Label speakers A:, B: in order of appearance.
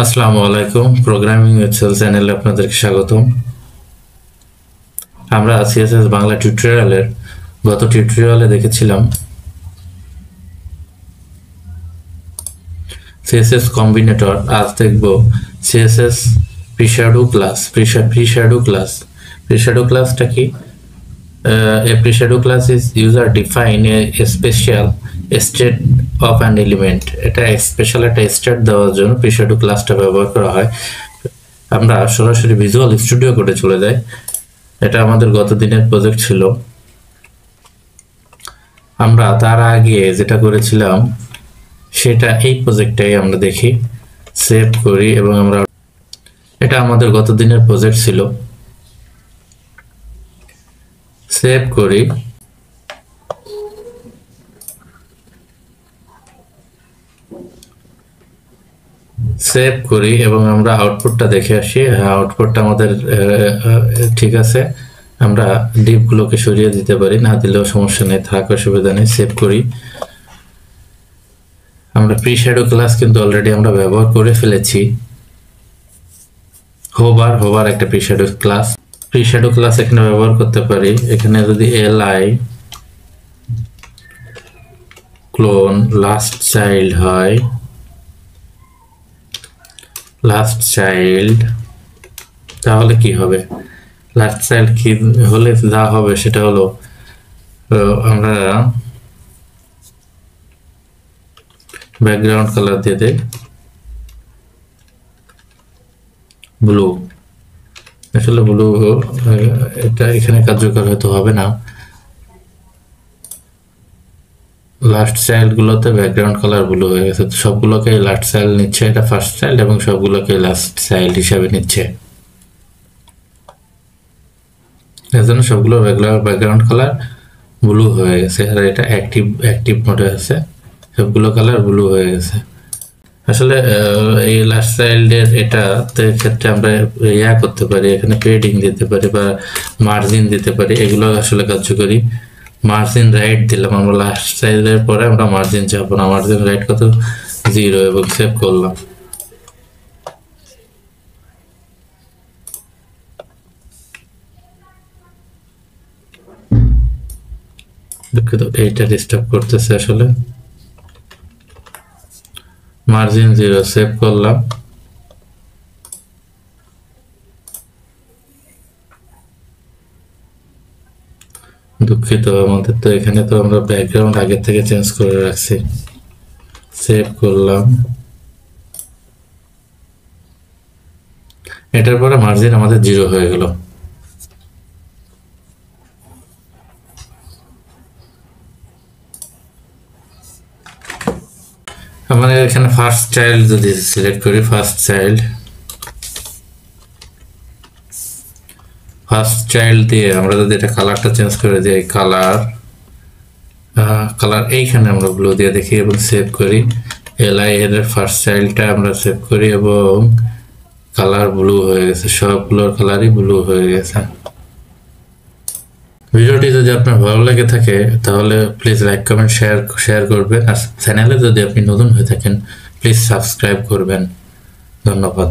A: আসসালামু আলাইকুম। Programming Excel চ্যানেলে আপনাদেরকে স্বাগতম। আমরা সিএসএস বাংলা টিউটোরিয়ালের গত টিউটোরিয়ালে দেখেছিলাম সিএসএস কম্বিনেটর। আজ দেখব সিএসএস প্রিশ্যাডো ক্লাস। প্রিশ্যাডো ক্লাসটা কি? A pre-shadow class is user define a special state of an element. এটা স্পেশাল একটা স্টেট দেওয়ার জন্য pre-shadow ক্লাসটা ব্যবহার করা হয়। আমরা সরাসরি ভিজুয়াল স্টুডিও কোডে চলে যাই। এটা আমাদের গত দিনের প্রজেক্ট ছিল। আমরা তার আগে যেটা করেছিলাম সেটা এই প্রজেক্টটাই আমরা দেখি, সেভ করি এবং আমরা এটা আমাদের গত দিনের প্রজেক্ট ছিল। সেভ করি, এবং আমরা আউটপুটটা দেখে আসি। হ্যাঁ, আউটপুটটা আমাদের ঠিক আছে। আমরা ডিপগুলোকে সরিয়ে দিতে পারি, না দিলেও সমস্যা নেই, থাক, অসুবিধা নেই। সেভ করি। আমরা প্রি-শ্যাডো ক্লাস কিন্তু অলরেডি আমরা ব্যবহার করে ফেলেছি। হোভার একটা প্রি-শ্যাডো ক্লাস এখানে ব্যবহার করতে পারি। এখানে যদি li ক্লোন লাস্ট চাইল্ড তাহলে কি হবে? লাস্ট চাইল্ড কি হলে যা হবে সেটা হলো আমরা ব্যাকগ্রাউন্ড কালার দিয়ে দেই ব্লু। আসলে ব্লু এটা এখানে কার্যকর হয়তো হবে না। লাস্ট চাইল্ড গুলোতে ব্যাকগ্রাউন্ড কালার ব্লু হয়ে গেছে, সবগুলোকে লাস্ট চাইল্ড নিচ্ছে, এটা ফার্স্ট চাইল্ড, এবং সবগুলোকে লাস্ট চাইল্ড হিসাবে নিচ্ছে। এর জন্য সবগুলো ব্যাকগ্রাউন্ড কালার ব্লু হয়ে গেছে, আর এটা অ্যাক্টিভ মোডে আছে, সবগুলো কালার ব্লু হয়ে গেছে। আসলে এই লাস্ট চাইল্ডের এটাতে ক্ষেত্রে আমরা করতে পারি, এখানে পেডিং দিতে পারি বা মার্জিন দিতে পারি, এগুলো আসলে কার্যকরী। মার্জিন রাইট দিলাম আমরা লাস্ট চাইল্ডের পরে, আমরা মার্জিন চাপবো না। মার্জিন রাইট কত? 0, এবং সেভ করলাম। দুঃখিত, এইটা ডিস্টার্ব করতেছে আসলে। মার্জিন 0, সেভ করলাম। দুঃখিত, আমাদের তো এখানে তো আমরা ব্যাকগ্রাউন্ড আগে থেকে চেঞ্জ করে রাখছি। সেভ করলাম। এটার পরে মার্জিন আমাদের 0 হয়ে গেল। আমাদের এখানে ফার্স্ট চাইল্ড যদি সিলেক্ট করি, ফার্স্ট চাইল্ড দিয়ে আমরা যদি এটা কালারটা চেঞ্জ করে দিই, কালার এইখানে আমরা ব্লু দিয়ে দেখি এবং সেভ করি। li এর ফার্স্ট চাইল্ডটা আমরা সেভ করি এবং কালার ব্লু হয়ে গেছে, সবগুলোর কালারই ব্লু হয়ে গেছে। ভিডিওটি যদি আপনার ভালো লেগে থাকে তাহলে প্লিজ লাইক, কমেন্ট, শেয়ার করবেন। আর চ্যানেলে যদি আপনি নতুন হয়ে থাকেন প্লিজ সাবস্ক্রাইব করবেন। ধন্যবাদ।